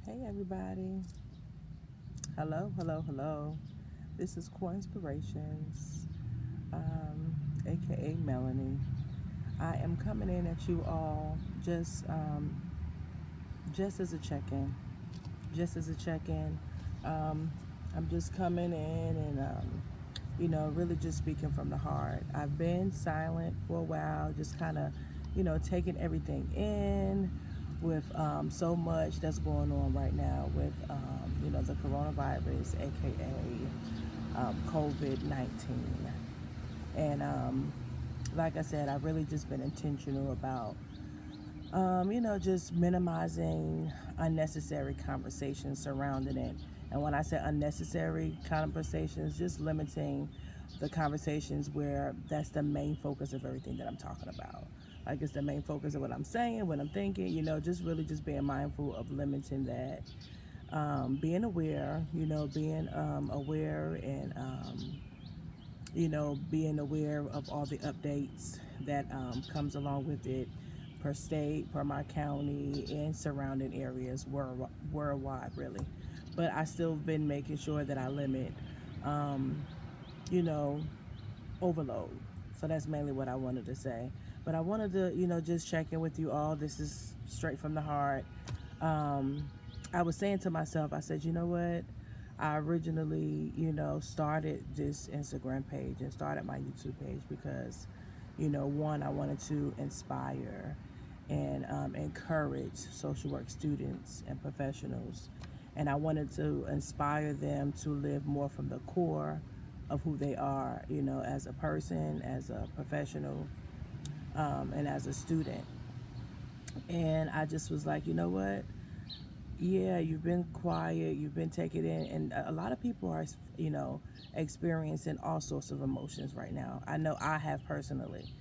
Hey everybody. Hello, hello, hello. This is Core Inspirations, aka Melanie. I am coming in at you all just as a check-in. Just as a check-in. Um, I'm just coming in and really just speaking from the heart. I've been silent for a while, just kind of, taking everything in with so much that's going on right now with, the coronavirus, aka COVID-19. And like I said, I've really just been intentional about, just minimizing unnecessary conversations surrounding it. And when I say unnecessary conversations, just limiting the conversations where that's the main focus of everything that I'm talking about. Like it's the main focus of what I'm saying, what I'm thinking, just really just being mindful of limiting that. Being aware, being aware and, being aware of all the updates that comes along with it per state, per my county, and surrounding areas worldwide, really. But I still been making sure that I limit, um, you know, overload. So that's mainly what I wanted to say. But I wanted to, just check in with you all. This is straight from the heart. Um, I was saying to myself, I said, you know what? I originally, started this Instagram page and started my YouTube page because, one, I wanted to inspire and encourage social work students and professionals. And I wanted to inspire them to live more from the core of who they are, as a person, as a professional, and as a student. And I just was like, you know what? Yeah, you've been quiet, you've been taking it in, and a lot of people are, experiencing all sorts of emotions right now. I know I have personally.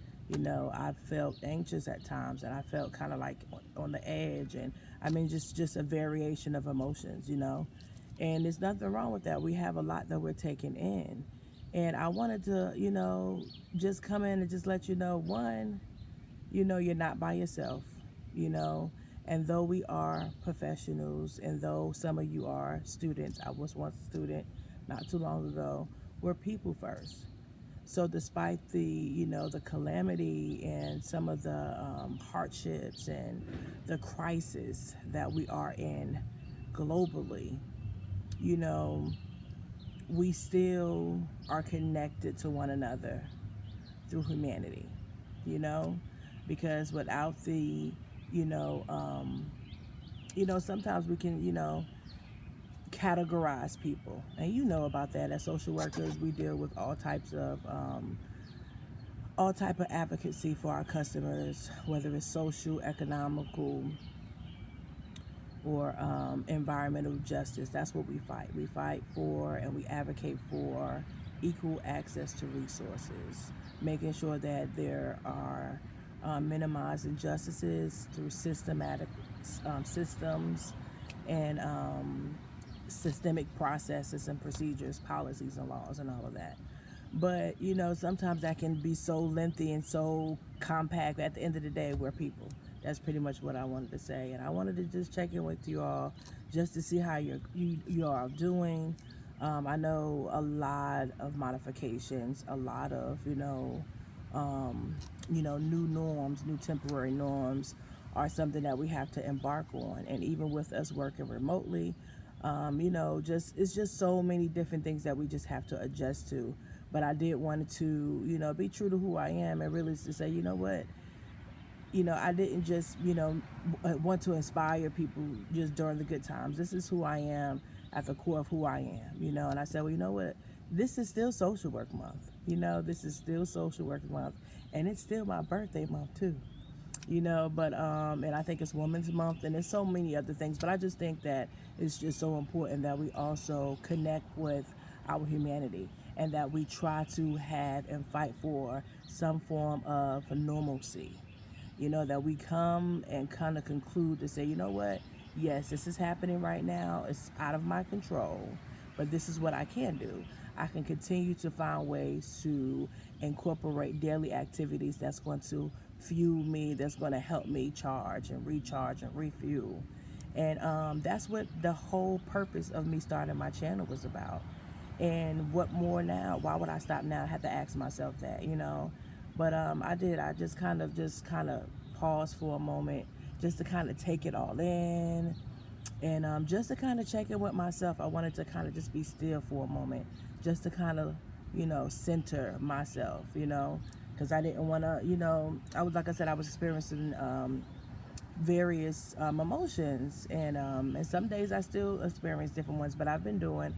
I've felt anxious at times, and I felt kind of like on the edge, and I mean, just a variation of emotions, and there's nothing wrong with that. We have a lot that we're taking in, and I wanted to, just come in and just let you know, one, you're not by yourself, you know. And though we are professionals, and though some of you are students, I was once a student not too long ago, we're people first. So despite the, the calamity and some of the hardships and the crisis that we are in globally, you know, we still are connected to one another through humanity, you know, because without the, you know, um, sometimes we can, categorize people, and about that. As social workers, we deal with all type of advocacy for our customers, whether it's social, economical, or environmental justice. That's what we fight. We fight for and we advocate for equal access to resources, making sure that there are minimized injustices through systematic systems and systemic processes and procedures, policies and laws and all of that. But sometimes that can be so lengthy and so compact. At the end of the day, we're people. That's pretty much what I wanted to say, and I wanted to just check in with you all, just to see how you are doing. I know a lot of modifications, a lot of new norms, new temporary norms are something that we have to embark on. And even with us working remotely, just it's just so many different things that we just have to adjust to. But I did want to, be true to who I am and really to say, you know what, I didn't just, want to inspire people just during the good times. This is who I am at the core of who I am, and I said, well, you know what? This is still social work month. This is still social work month, and it's still my birthday month too. But and I think it's Women's Month, and there's so many other things. But I just think that it's just so important that we also connect with our humanity, and that we try to have and fight for some form of normalcy. That we come and kind of conclude to say, you know what, yes, this is happening right now, it's out of my control, but this is what I can do. I can continue to find ways to incorporate daily activities that's going to fuel me, that's going to help me charge and recharge and refuel. And that's what the whole purpose of me starting my channel was about. And what more now? Why would I stop now? I had to ask myself that, But I did. I just kind of paused for a moment, just to kind of take it all in, and just to kind of check in with myself. I wanted to kind of just be still for a moment, just to kind of, center myself, because I didn't want to, I was, like I said, I was experiencing various emotions, and some days I still experience different ones. But I've been doing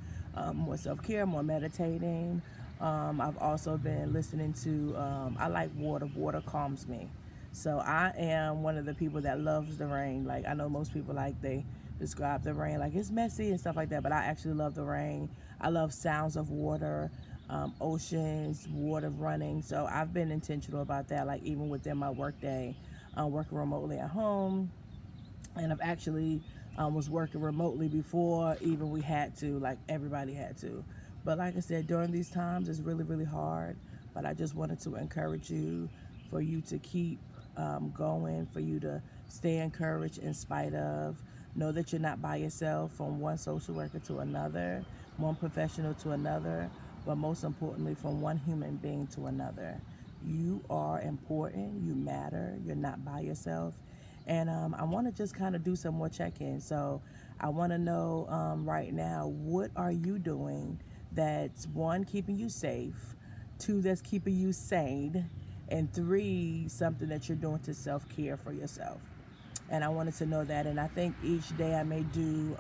more self care, more meditating. I've also been listening to. I like water. Water calms me. So I am one of the people that loves the rain. Like, I know most people, like, they describe the rain like it's messy and stuff like that, but I actually love the rain. I love sounds of water, oceans, water running. So I've been intentional about that. Like, even within my workday, working remotely at home, and I've actually was working remotely before even we had to, like everybody had to. But like I said, during these times, it's really, really hard. But I just wanted to encourage you, for you to keep going, for you to stay encouraged in spite of. Know that you're not by yourself, from one social worker to another, one professional to another, but most importantly, from one human being to another. You are important, you matter, you're not by yourself. And I want to just kind of do some more check-in. So I want to know, right now, what are you doing that's, one, keeping you safe, two, that's keeping you sane, and three, something that you're doing to self-care for yourself. And I wanted to know that. And I think each day I may do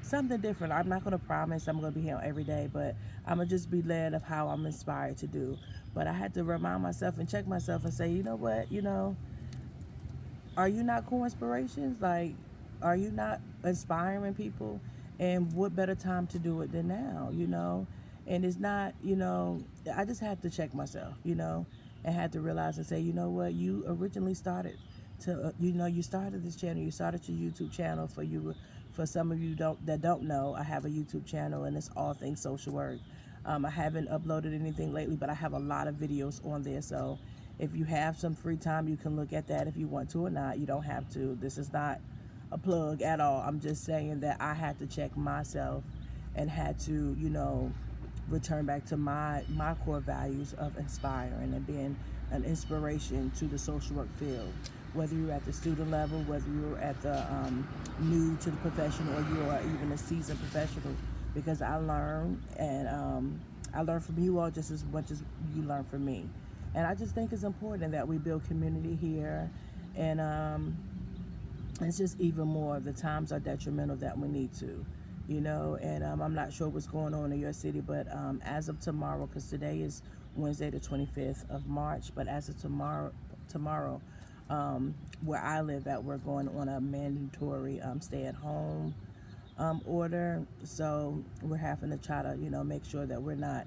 something different. I'm not going to promise I'm going to be here every day, but I'm going to just be led of how I'm inspired to do. But I had to remind myself and check myself and say, you know what, are you not co-inspirations? Like, are you not inspiring people? And what better time to do it than now, And it's not, I just had to check myself, and had to realize and say, you know what, you originally started to, you started this channel, you started your YouTube channel. For some of you that don't know, I have a YouTube channel, and it's all things social work. I haven't uploaded anything lately, but I have a lot of videos on there. So if you have some free time, you can look at that if you want to or not. You don't have to. This is not a plug at all. I'm just saying that I had to check myself, and had to, return back to my core values of inspiring and being an inspiration to the social work field. Whether you're at the student level, whether you're at the new to the profession, or you are even a seasoned professional, because I learn, and I learn from you all just as much as you learn from me. And I just think it's important that we build community here, and it's just even more, the times are detrimental that we need to, and I'm not sure what's going on in your city, but as of tomorrow, because today is Wednesday the 25th of March, but as of tomorrow, where I live at, we're going on a mandatory stay at home order. So we're having to try to, make sure that we're not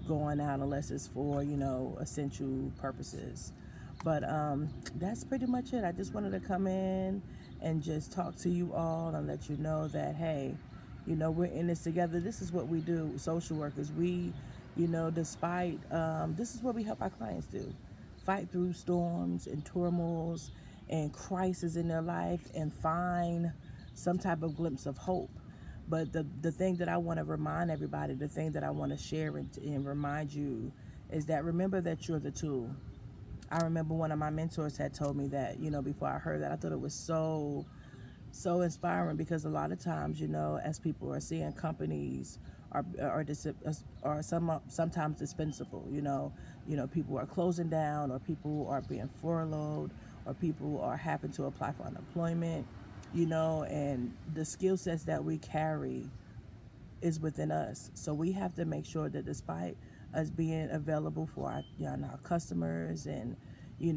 going out unless it's for, essential purposes. But that's pretty much it. I just wanted to come in and just talk to you all and let you know that, hey, we're in this together. This is what we do, social workers. We, despite, this is what we help our clients do: fight through storms and turmoils and crises in their life, and find some type of glimpse of hope. But the thing that I want to remind everybody, the thing that I want to share and remind you, is that, remember that you're the tool. I remember one of my mentors had told me that, before I heard that, I thought it was so inspiring, because a lot of times, as people are seeing companies are sometimes dispensable, people are closing down, or people are being furloughed, or people are having to apply for unemployment, and the skill sets that we carry is within us. So we have to make sure that, despite us being available for our customers, and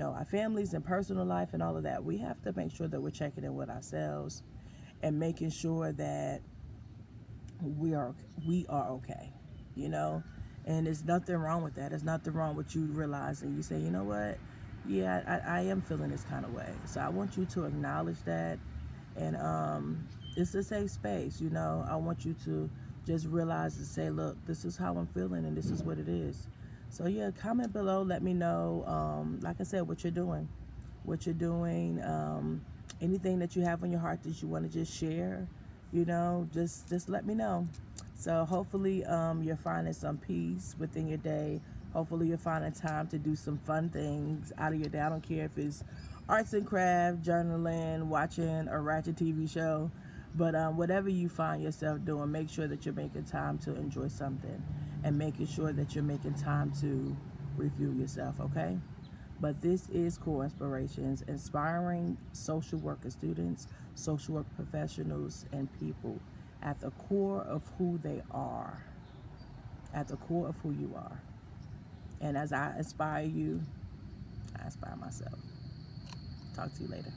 our families and personal life and all of that, we have to make sure that we're checking in with ourselves, and making sure that we are okay, you know. And there's nothing wrong with that. There's nothing wrong with you realizing, you say, you know what, yeah, I am feeling this kind of way. So I want you to acknowledge that, and it's a safe space. I want you to just realize and say, look, this is how I'm feeling, and this is what it is. So yeah, comment below, let me know, like I said, what you're doing, anything that you have on your heart that you want to just share, just let me know. So hopefully you're finding some peace within your day. Hopefully you're finding time to do some fun things out of your day. I don't care if it's arts and craft, journaling, watching a ratchet TV show, but whatever you find yourself doing, make sure that you're making time to enjoy something, and making sure that you're making time to review yourself, okay? But this is Core Inspirations, inspiring social worker students, social work professionals, and people at the core of who they are, at the core of who you are. And as I inspire you, I inspire myself. Talk to you later.